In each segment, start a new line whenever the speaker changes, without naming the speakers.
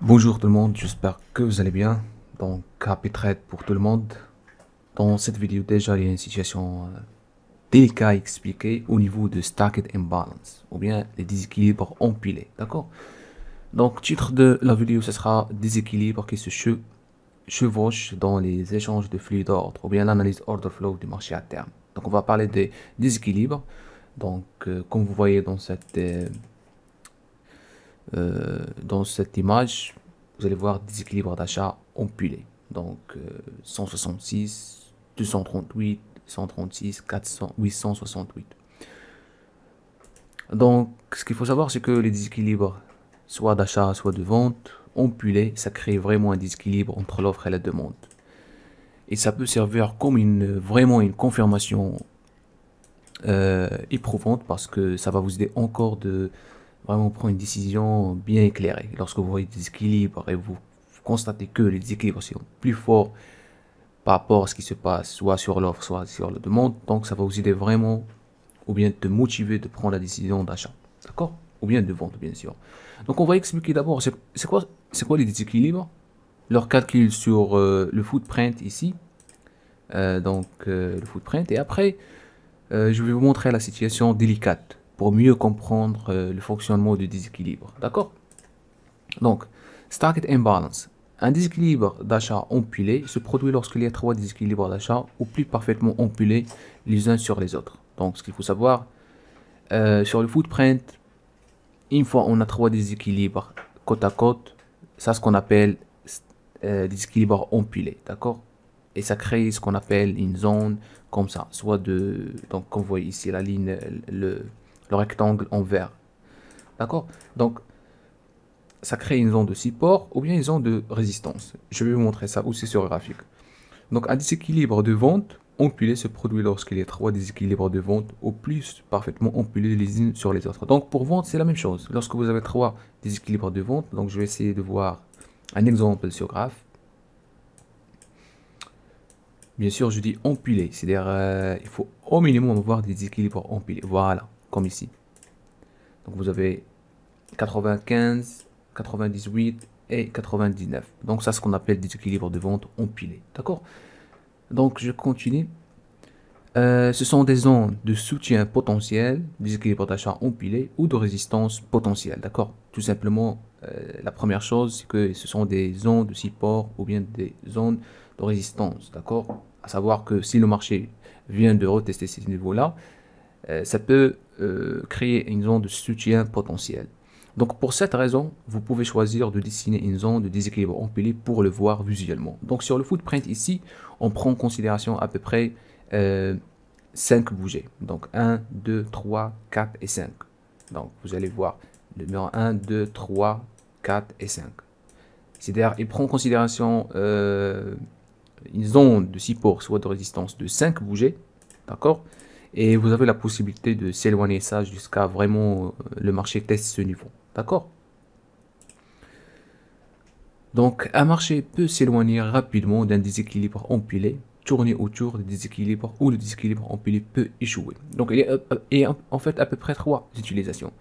Bonjour tout le monde, j'espère que vous allez bien. Donc, happy trade pour tout le monde. Dans cette vidéo, déjà, il y a une situation délicate à expliquer au niveau de Stacked Imbalance, ou bien les déséquilibres empilés, d'accord? Donc, titre de la vidéo, ce sera déséquilibre qui se chevauchent dans les échanges de flux d'ordre, ou bien l'analyse order flow du marché à terme. Donc, on va parler des déséquilibres. Donc, comme vous voyez dans cette image, vous allez voir des équilibres d'achat empilés. Donc 166, 238, 136, 400, 868. Donc ce qu'il faut savoir, c'est que les déséquilibres, soit d'achat, soit de vente, empilés, ça crée vraiment un déséquilibre entre l'offre et la demande. Et ça peut servir comme vraiment une confirmation éprouvante parce que ça va vous aider encore de vraiment prendre une décision bien éclairée. Lorsque vous voyez des déséquilibres et vous constatez que les déséquilibres sont plus forts par rapport à ce qui se passe, soit sur l'offre, soit sur la demande, donc ça va vous aider vraiment, ou bien te motiver de prendre la décision d'achat, d'accord? Ou bien de vente, bien sûr. Donc on va expliquer d'abord, c'est quoi les déséquilibres, leur calcul sur le footprint ici, le footprint, et après, je vais vous montrer la situation délicate pour mieux comprendre le fonctionnement du déséquilibre. D'accord? Donc, Stacked Imbalance. Un déséquilibre d'achat empilé se produit lorsqu'il y a trois déséquilibres d'achat ou plus parfaitement empilés les uns sur les autres. Donc, ce qu'il faut savoir, sur le footprint, une fois on a trois déséquilibres côte à côte, ça ce qu'on appelle déséquilibre empilé. D'accord? Et ça crée ce qu'on appelle une zone comme ça, soit donc comme vous voyez ici la ligne, le rectangle en vert, d'accord? Donc ça crée une zone de support ou bien une zone de résistance. Je vais vous montrer ça aussi sur le graphique. Donc un déséquilibre de vente empilé se produit lorsqu'il y a trois déséquilibres de vente ou plus parfaitement empilés les unes sur les autres. Donc pour vente c'est la même chose. Lorsque vous avez trois déséquilibres de vente, donc je vais essayer de voir un exemple sur graphe. Bien sûr, je dis empilé, c'est-à-dire il faut au minimum avoir des déséquilibres empilés. Voilà, comme ici. Donc vous avez 95, 98 et 99. Donc ça, c'est ce qu'on appelle des équilibres de vente empilés. D'accord? Donc je continue. Ce sont des zones de soutien potentiel, des équilibres d'achat empilés ou de résistance potentielle. D'accord? Tout simplement, la première chose, c'est que ce sont des zones de support ou bien des zones de résistance. D'accord? À savoir que si le marché vient de retester ces niveaux-là, ça peut créer une zone de soutien potentiel. Donc pour cette raison, vous pouvez choisir de dessiner une zone de déséquilibre empilé pour le voir visuellement. Donc sur le footprint ici, on prend en considération à peu près 5 bougées. Donc 1, 2, 3, 4 et 5. Donc vous allez voir le numéro 1, 2, 3, 4 et 5. C'est-à-dire il prend en considération une zone de support, soit de résistance de 5 bougées. D'accord? Et vous avez la possibilité de s'éloigner ça jusqu'à vraiment le marché teste ce niveau. D'accord? Donc, un marché peut s'éloigner rapidement d'un déséquilibre empilé, tourner autour des déséquilibres où le déséquilibre empilé peut échouer. Donc, il y a en fait à peu près trois utilisations.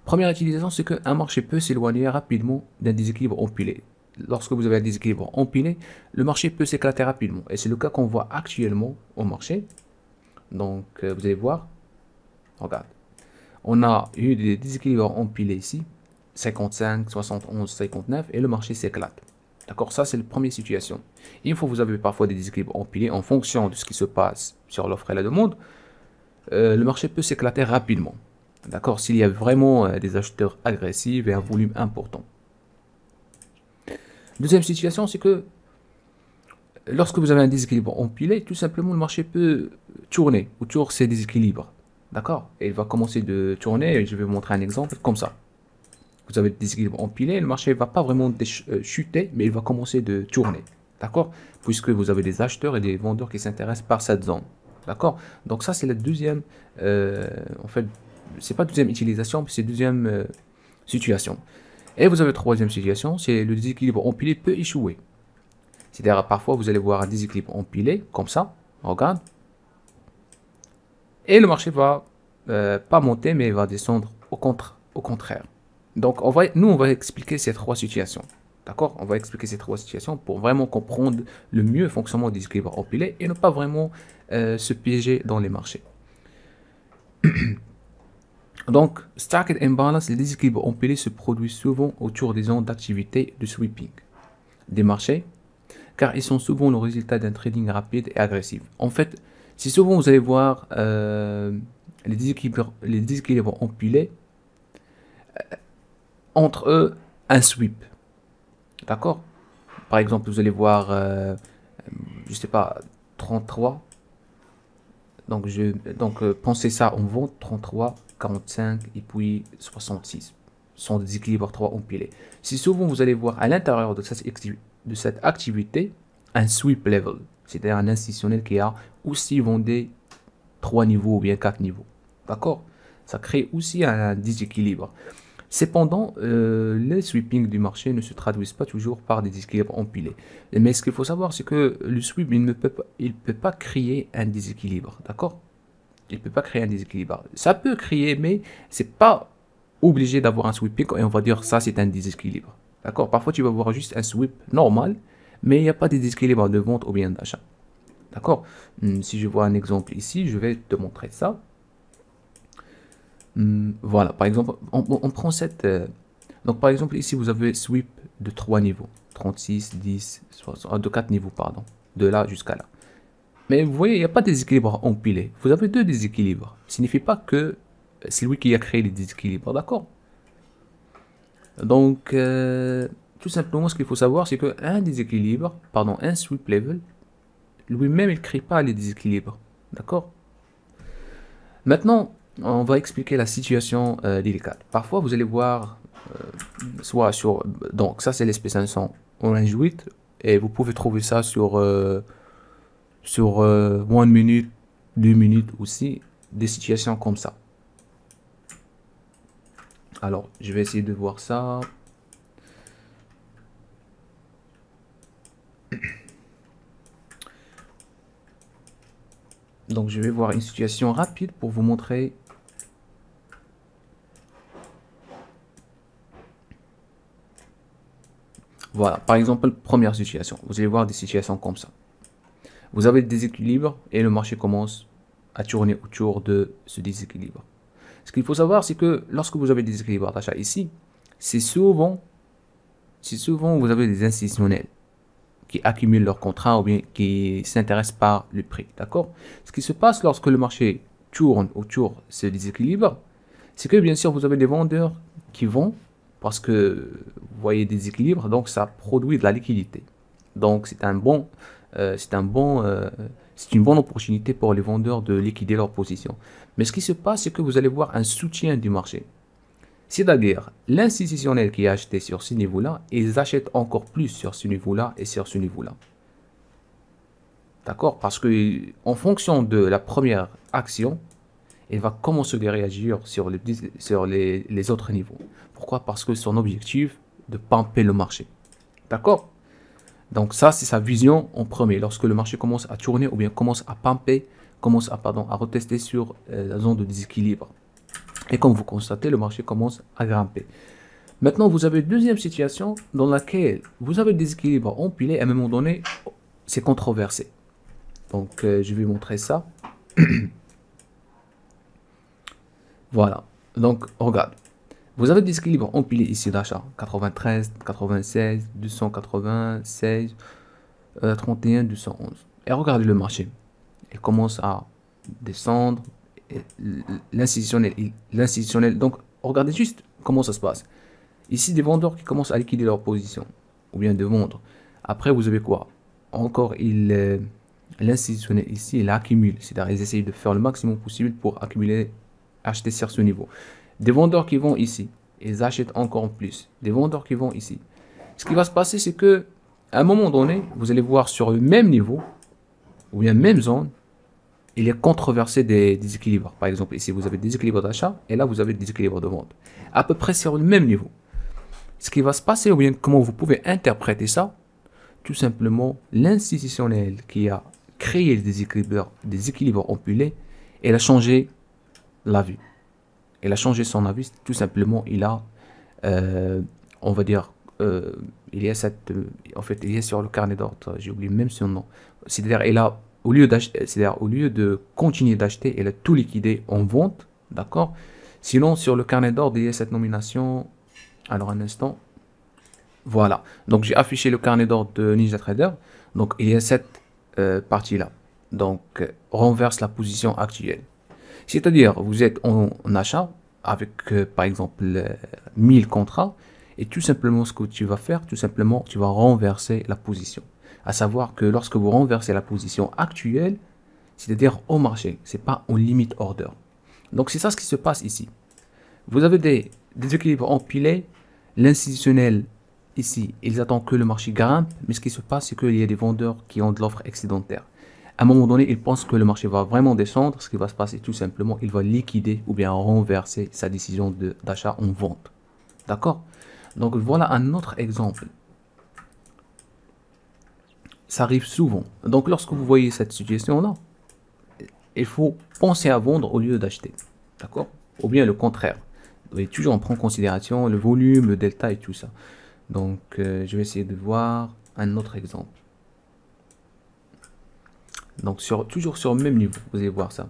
Première utilisation, c'est qu'un marché peut s'éloigner rapidement d'un déséquilibre empilé. Lorsque vous avez un déséquilibre empilé, le marché peut s'éclater rapidement. Et c'est le cas qu'on voit actuellement au marché. Donc, vous allez voir, regarde, on a eu des déséquilibres empilés ici, 55, 71, 59, et le marché s'éclate. D'accord, ça c'est la première situation. Une fois que vous avez parfois des déséquilibres empilés en fonction de ce qui se passe sur l'offre et la demande, le marché peut s'éclater rapidement. D'accord, s'il y a vraiment des acheteurs agressifs et un volume important. Deuxième situation, c'est que lorsque vous avez un déséquilibre empilé, tout simplement le marché peut tourner autour de ces déséquilibres. D'accord? Et il va commencer de tourner, et je vais vous montrer un exemple comme ça. Vous avez des déséquilibres empilés, le marché ne va pas vraiment chuter, mais il va commencer de tourner. D'accord? Puisque vous avez des acheteurs et des vendeurs qui s'intéressent par cette zone. D'accord? Donc ça, c'est la deuxième, en fait, c'est pas deuxième utilisation, mais c'est deuxième situation. Et vous avez la troisième situation, c'est le déséquilibre empilé peut échouer. C'est-à-dire, parfois, vous allez voir un déséquilibre empilé, comme ça, regarde. Et le marché va pas monter, mais il va descendre au contraire. Donc, on va expliquer ces trois situations. D'accord? On va expliquer ces trois situations pour vraiment comprendre le mieux le fonctionnement des déséquilibres empilés et ne pas vraiment se piéger dans les marchés. Donc, stacked imbalance, les déséquilibres empilés se produisent souvent autour des zones d'activité de sweeping des marchés, car ils sont souvent le résultat d'un trading rapide et agressif. En fait, si souvent vous allez voir les déséquilibres empilés, entre eux, un sweep. D'accord? Par exemple, vous allez voir, je sais pas, 33. Donc, pensez ça en vente, 33, 45 et puis 66. Ce sont des équilibres 3 empilés. Si souvent vous allez voir à l'intérieur de cette activité un sweep level, c'est-à-dire un institutionnel qui a aussi vendu 3 niveaux ou bien 4 niveaux. D'accord? Ça crée aussi un déséquilibre. Cependant, les sweepings du marché ne se traduisent pas toujours par des déséquilibres empilés. Mais ce qu'il faut savoir, c'est que le sweep, il ne peut pas créer un déséquilibre. D'accord? Il ne peut pas créer un déséquilibre. Ça peut créer, mais c'est pas obligé d'avoir un sweeping et on va dire ça, c'est un déséquilibre. D'accord? Parfois, tu vas voir juste un sweep normal, mais il n'y a pas de déséquilibre de vente ou bien d'achat. D'accord? Si je vois un exemple ici, je vais te montrer ça. Voilà, par exemple, on prend cette... donc, par exemple, ici, vous avez sweep de 3 niveaux. 36, 10, 60, de 4 niveaux, pardon. De là jusqu'à là. Mais vous voyez, il n'y a pas de déséquilibre empilé. Vous avez deux déséquilibres. Ça ne signifie pas que c'est lui qui a créé les déséquilibres, d'accord? Donc, tout simplement, ce qu'il faut savoir, c'est qu'un déséquilibre, pardon, un sweep level, lui-même, il ne crée pas les déséquilibres, d'accord? Maintenant, on va expliquer la situation délicate. Parfois, vous allez voir, soit sur... Donc, ça, c'est l'SP 500 Orange 8. Et vous pouvez trouver ça sur 1 minute, 2 minutes aussi. Des situations comme ça. Alors, je vais essayer de voir ça. Donc, je vais voir une situation rapide pour vous montrer. Voilà, par exemple, première situation. Vous allez voir des situations comme ça. Vous avez des déséquilibres et le marché commence à tourner autour de ce déséquilibre. Ce qu'il faut savoir, c'est que lorsque vous avez des déséquilibres d'achat ici, c'est souvent vous avez des institutionnels qui accumulent leurs contrats ou bien qui s'intéressent par le prix. D'accord? Ce qui se passe lorsque le marché tourne autour de ce déséquilibre, c'est que bien sûr, vous avez des vendeurs qui vont parce que vous voyez des déséquilibres, donc ça produit de la liquidité. Donc c'est une bonne opportunité pour les vendeurs de liquider leur position. Mais ce qui se passe, c'est que vous allez voir un soutien du marché. C'est-à-dire, l'institutionnel qui a acheté sur ce niveau-là, ils achètent encore plus sur ce niveau-là et sur ce niveau-là. D'accord? Parce que en fonction de la première action, il va commencer à réagir sur les autres niveaux. Pourquoi? Parce que son objectif de pumper le marché. D'accord? Donc ça, c'est sa vision en premier. Lorsque le marché commence à tourner ou bien commence à pumper, à retester sur la zone de déséquilibre. Et comme vous constatez, le marché commence à grimper. Maintenant, vous avez une deuxième situation dans laquelle vous avez des équilibres empilés. À un moment donné, c'est controversé. Donc, je vais montrer ça. Voilà. Donc, regarde. Vous avez des équilibres empilés ici d'achat. 93, 96, 296, 31, 211. Et regardez le marché. Il commence à descendre. L'institutionnel. Donc, regardez juste comment ça se passe. Ici, des vendeurs qui commencent à liquider leur position. Ou bien de vendre. Après, vous avez quoi? Encore, l'institutionnel ici, il accumule. C'est-à-dire, ils essayent de faire le maximum possible pour accumuler, acheter sur ce niveau. Des vendeurs qui vont ici, ils achètent encore plus. Des vendeurs qui vont ici. Ce qui va se passer, c'est que à un moment donné, vous allez voir sur le même niveau, ou bien même zone, il est controversé des équilibres. Par exemple, ici, vous avez des équilibres d'achat, et là, vous avez des équilibres de vente. À peu près sur le même niveau. Ce qui va se passer, ou bien comment vous pouvez interpréter ça, tout simplement, l'institutionnel qui a créé des équilibres empilés, il a changé la vue. Il a changé son avis, tout simplement, il a, on va dire, il y a en fait, il y a sur le carnet d'ordre, j'ai oublié même son nom. C'est-à-dire, elle a, au lieu d'acheter, c'est-à-dire, au lieu de continuer d'acheter, elle a tout liquidé en vente, d'accord? Sinon, sur le carnet d'ordre, il y a cette nomination. Alors, un instant. Voilà. Donc, j'ai affiché le carnet d'ordre de NinjaTrader. Donc, il y a cette partie-là. Donc, renverse la position actuelle. C'est-à-dire, vous êtes en achat avec, par exemple, 1000 contrats. Et tout simplement, ce que tu vas faire, tout simplement, tu vas renverser la position. À savoir que lorsque vous renversez la position actuelle, c'est-à-dire au marché, c'est pas en limit order. Donc, c'est ça ce qui se passe ici. Vous avez des équilibres empilés. L'institutionnel, ici, ils attendent que le marché grimpe. Mais ce qui se passe, c'est qu'il y a des vendeurs qui ont de l'offre excédentaire. À un moment donné, ils pensent que le marché va vraiment descendre. Ce qui va se passer, tout simplement, il va liquider ou bien renverser sa décision d'achat en vente. D'accord? Donc, voilà un autre exemple. Ça arrive souvent. Donc, lorsque vous voyez cette situation-là, il faut penser à vendre au lieu d'acheter. D'accord? Ou bien le contraire. Vous devez toujours en prendre en considération le volume, le delta et tout ça. Donc, je vais essayer de voir un autre exemple. Donc, toujours sur le même niveau, vous allez voir ça.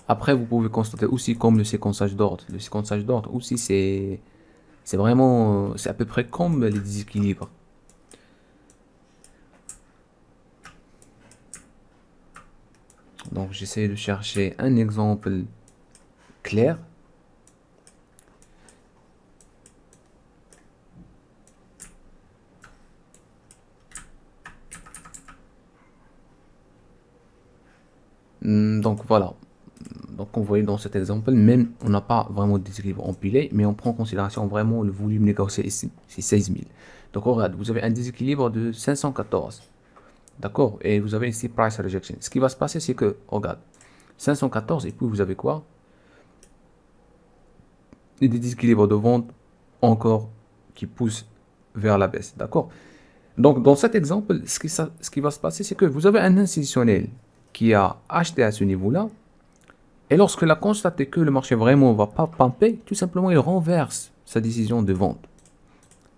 Après, vous pouvez constater aussi comme le séquençage d'ordre. Le séquençage d'ordre aussi, c'est vraiment, c'est à peu près comme les déséquilibres. Donc, j'essaie de chercher un exemple clair. Donc, voilà. Donc, on voit dans cet exemple, même on n'a pas vraiment de déséquilibre empilé, mais on prend en considération vraiment le volume négocié ici, c'est 16 000. Donc, regarde, vous avez un déséquilibre de 514. D'accord? Et vous avez ici price rejection. Ce qui va se passer, c'est que, regarde, 514, et puis vous avez quoi? Des déséquilibres de vente encore qui poussent vers la baisse. D'accord? Donc, dans cet exemple, ce qui va se passer, c'est que vous avez un institutionnel qui a acheté à ce niveau-là. Et lorsqu'il a constaté que le marché vraiment ne va pas pumper, tout simplement, il renverse sa décision de vente.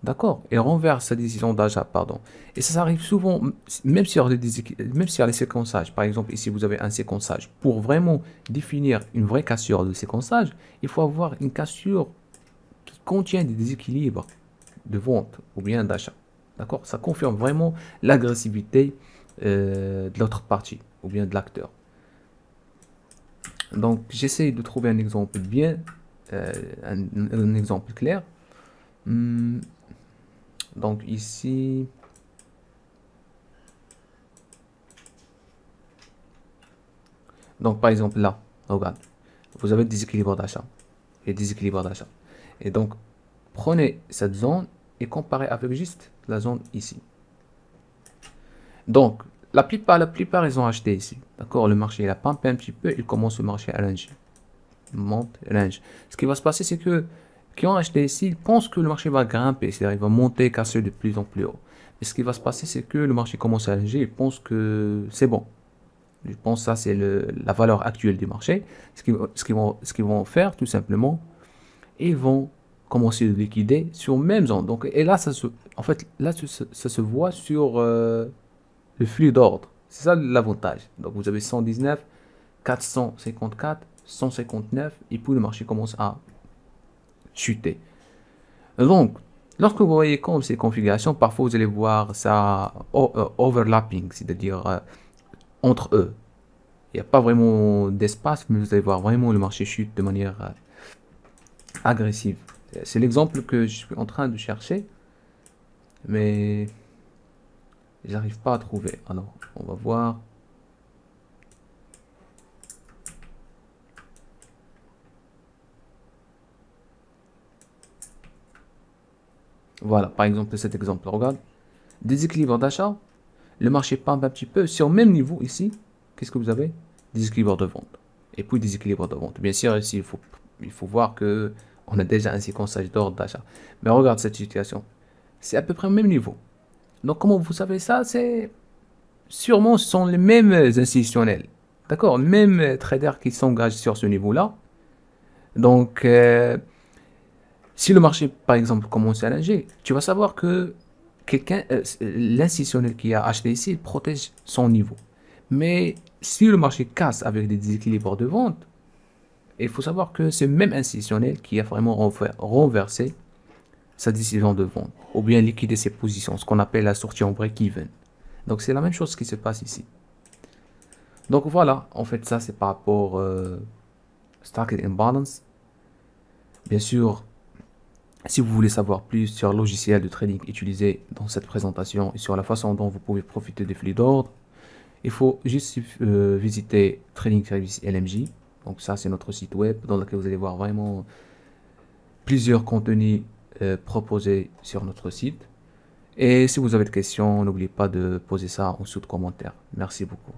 D'accord? Il renverse sa décision d'achat, pardon. Et ça arrive souvent, même sur les séquençages. Par exemple, ici, vous avez un séquençage. Pour vraiment définir une vraie cassure de séquençage, il faut avoir une cassure qui contient des déséquilibres de vente ou bien d'achat. D'accord? Ça confirme vraiment l'agressivité de l'autre partie ou bien de l'acteur. Donc, j'essaie de trouver un exemple bien, un exemple clair. Donc, ici, donc par exemple là, regarde, vous avez des équilibres d'achat et des équilibres d'achat. Et donc, prenez cette zone et comparez avec juste la zone ici. Donc, la plupart, ils ont acheté ici. D'accord? Le marché, il a pumpé un petit peu, il commence le marché à range. Monte, range. Ce qui va se passer, c'est que qui ont acheté ici, ils pensent que le marché va grimper, c'est-à-dire il va monter, casser de plus en plus haut. Et ce qui va se passer, c'est que le marché commence à ranger, ils pensent que c'est bon. Je pense que ça, c'est la valeur actuelle du marché. Ce qu'ils vont faire, tout simplement, ils vont commencer de liquider sur même zone. Donc, et là, en fait, là, ça se voit sur le flux d'ordre. C'est ça l'avantage. Donc, vous avez 119, 454, 159, et puis le marché commence à chuter. Donc, lorsque vous voyez comme ces configurations, parfois vous allez voir ça overlapping, c'est-à-dire entre eux. Il n'y a pas vraiment d'espace, mais vous allez voir vraiment le marché chute de manière agressive. C'est l'exemple que je suis en train de chercher, mais j'arrive pas à trouver. Alors, on va voir. Voilà, par exemple, cet exemple, regarde. Déséquilibre d'achat, le marché pump un petit peu sur le même niveau ici. Qu'est-ce que vous avez? Déséquilibre de vente. Et puis déséquilibre de vente. Bien sûr, ici, il faut voir que On a déjà un séquençage d'ordre d'achat. Mais regarde cette situation. C'est à peu près au même niveau. Donc, comment vous savez ça? C'est sûrement ce sont les mêmes institutionnels. D'accord? Même traders qui s'engagent sur ce niveau-là. Donc, si le marché, par exemple, commence à nager, tu vas savoir que l'institutionnel qui a acheté ici, il protège son niveau. Mais si le marché casse avec des déséquilibres de vente, il faut savoir que c'est même institutionnel qui a vraiment renversé sa décision de vente, ou bien liquider ses positions, ce qu'on appelle la sortie en break-even. Donc c'est la même chose qui se passe ici. Donc voilà, en fait ça c'est par rapport Stock Imbalance. Bien sûr, si vous voulez savoir plus sur le logiciel de trading utilisé dans cette présentation et sur la façon dont vous pouvez profiter des flux d'ordre, il faut juste visiter Trading Service LMJ. Donc ça c'est notre site web dans lequel vous allez voir vraiment plusieurs contenus proposés sur notre site. Et si vous avez des questions, n'oubliez pas de poser ça en dessous de commentaires. Merci beaucoup.